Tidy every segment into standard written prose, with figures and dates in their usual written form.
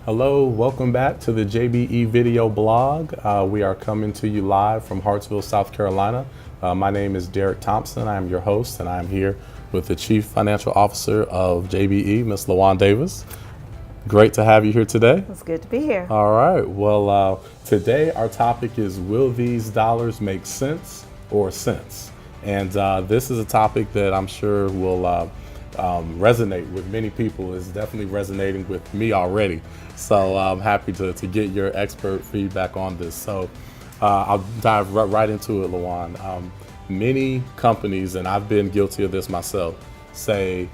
Hello, welcome back to the JBE video blog. We are coming to you live from Hartsville, South Carolina. My name is Derek Thompson. I am your host, and I'm here with the Chief Financial Officer of JBE, Ms. LaJuan Davis. Great to have you here today. It's good to be here. All right. Well, today our topic is, will these dollars make sense or sense? And this is a topic that I'm sure will resonate with many people. It's definitely resonating with me already. So I'm happy to get your expert feedback on this. So I'll dive right into it, LaJuan. Many companies, and I've been guilty of this myself, say,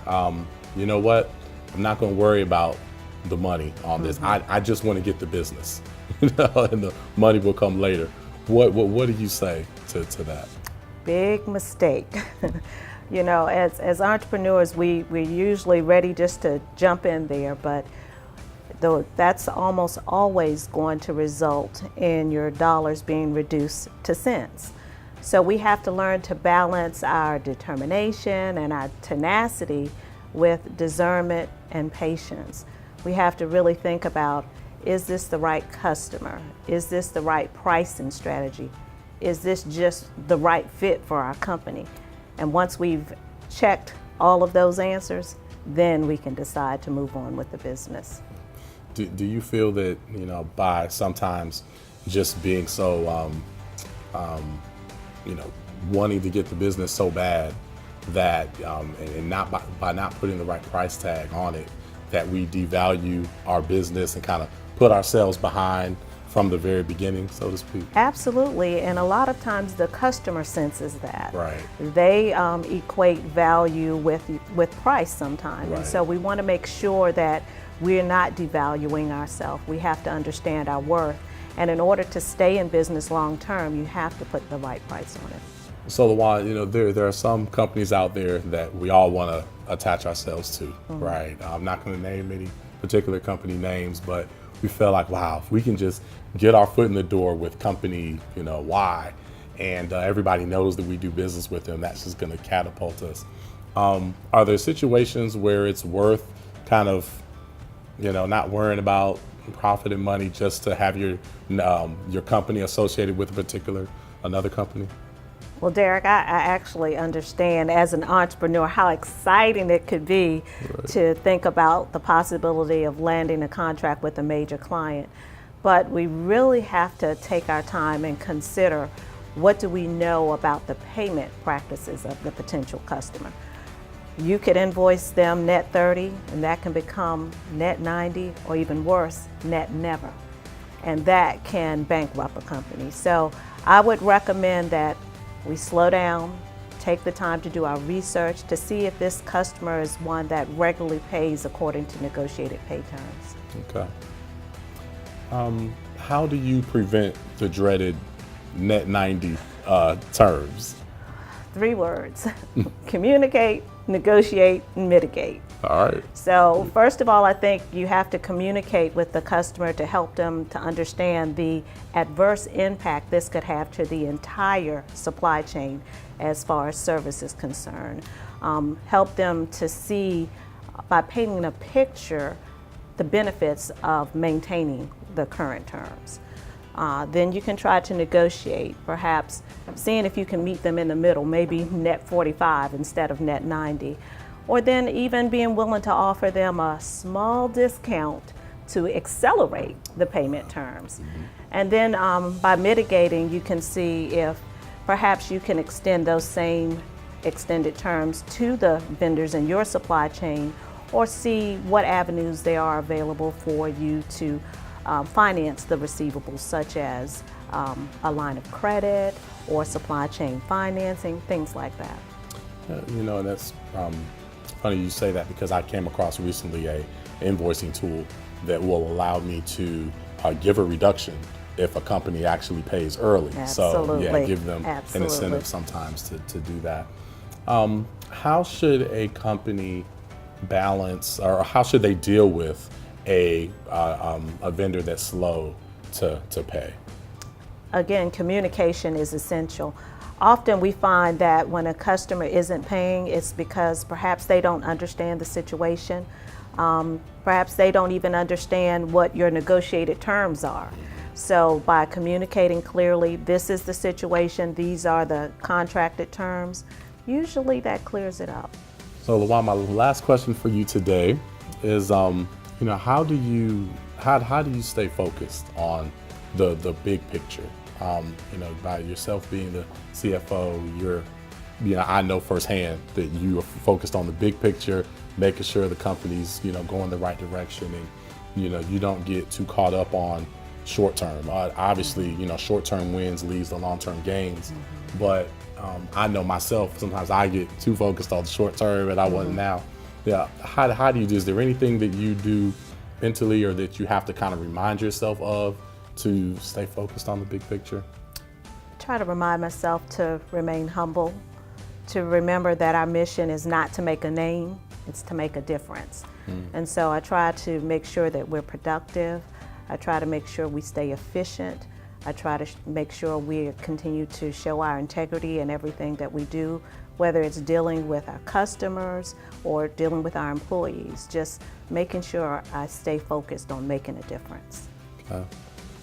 you know what, I'm not going to worry about the money on this. I just want to get the business, and the money will come later. What do you say to that? Big mistake. You know, as entrepreneurs, we're usually ready just to jump in there, but though that's almost always going to result in your dollars being reduced to cents. So we have to learn to balance our determination and our tenacity with discernment and patience. We have to really think about, is this the right customer? Is this the right pricing strategy? Is this just the right fit for our company? And once we've checked all of those answers, then we can decide to move on with the business. Do you feel that, you know, by sometimes just being so, you know, wanting to get the business so bad that, and not by not putting the right price tag on it, that we devalue our business and kind of put ourselves behind from the very beginning, so to speak? Absolutely, and a lot of times the customer senses that. Right. They equate value with price sometimes, Right. And so we want to make sure that we're not devaluing ourselves. We have to understand our worth, and in order to stay in business long term, you have to put the right price on it. So, LaJuan, you know, there are some companies out there that we all want to attach ourselves to, right? I'm not going to name any particular company names, but we feel like, wow, if we can just get our foot in the door with company, you know, Y, and everybody knows that we do business with them, that's just going to catapult us. Are there situations where it's worth kind of, you know, not worrying about profit and money just to have your company associated with another company? Well, Derek, I actually understand as an entrepreneur how exciting it could be to think about the possibility of landing a contract with a major client. But we really have to take our time and consider, what do we know about the payment practices of the potential customer? You could invoice them net 30, and that can become net 90, or even worse, net never. And that can bankrupt a company. So I would recommend that we slow down, take the time to do our research to see if this customer is one that regularly pays according to negotiated pay terms. Okay. How do you prevent the dreaded net 90 terms? 3 words: communicate, negotiate, and mitigate. All right. So first of all, I think you have to communicate with the customer to help them to understand the adverse impact this could have to the entire supply chain as far as service is concerned. Help them to see, by painting a picture, the benefits of maintaining the current terms. Then you can try to negotiate, perhaps seeing if you can meet them in the middle, maybe net 45 instead of net 90. Or then even being willing to offer them a small discount to accelerate the payment terms. And then by mitigating, you can see if perhaps you can extend those same extended terms to the vendors in your supply chain, or see what avenues there are available for you to finance the receivables, such as a line of credit or supply chain financing, things like that. You know, that's funny you say that, because I came across recently a invoicing tool that will allow me to give a reduction if a company actually pays early. Absolutely. So yeah, give them an incentive sometimes to do that. How should a company balance, or how should they deal with a vendor that's slow to pay? Again, communication is essential. Often we find that when a customer isn't paying, it's because perhaps they don't understand the situation. Perhaps they don't even understand what your negotiated terms are. So by communicating clearly, this is the situation, these are the contracted terms, usually that clears it up. So LaJuan, my last question for you today is, how do you stay focused on the big picture? By yourself being the CFO, I know firsthand that you are focused on the big picture, making sure the company's, going the right direction, and, you don't get too caught up on short term. Obviously, short term wins leads to long term gains, but I know myself, sometimes I get too focused on the short term, and I wasn't now. Yeah, how do you do? Is there anything that you do mentally or that you have to kind of remind yourself of to stay focused on the big picture? Try to remind myself to remain humble, to remember that our mission is not to make a name, it's to make a difference. And so I try to make sure that we're productive. I try to make sure we stay efficient. I try to make sure we continue to show our integrity in everything that we do, whether it's dealing with our customers or dealing with our employees, just making sure I stay focused on making a difference.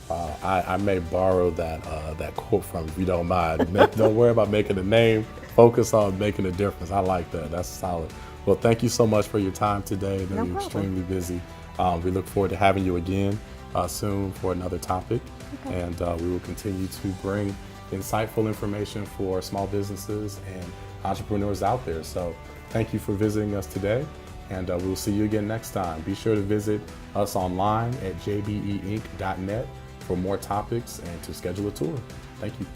I may borrow that quote from, if you don't mind. Don't worry about making a name, focus on making a difference. I like that, that's solid. Well, thank you so much for your time today. I know you're extremely busy. We look forward to having you again soon for another topic. Okay. And we will continue to bring insightful information for small businesses and entrepreneurs out there. So thank you for visiting us today, and we'll see you again next time. Be sure to visit us online at jbeinc.net for more topics and to schedule a tour. Thank you.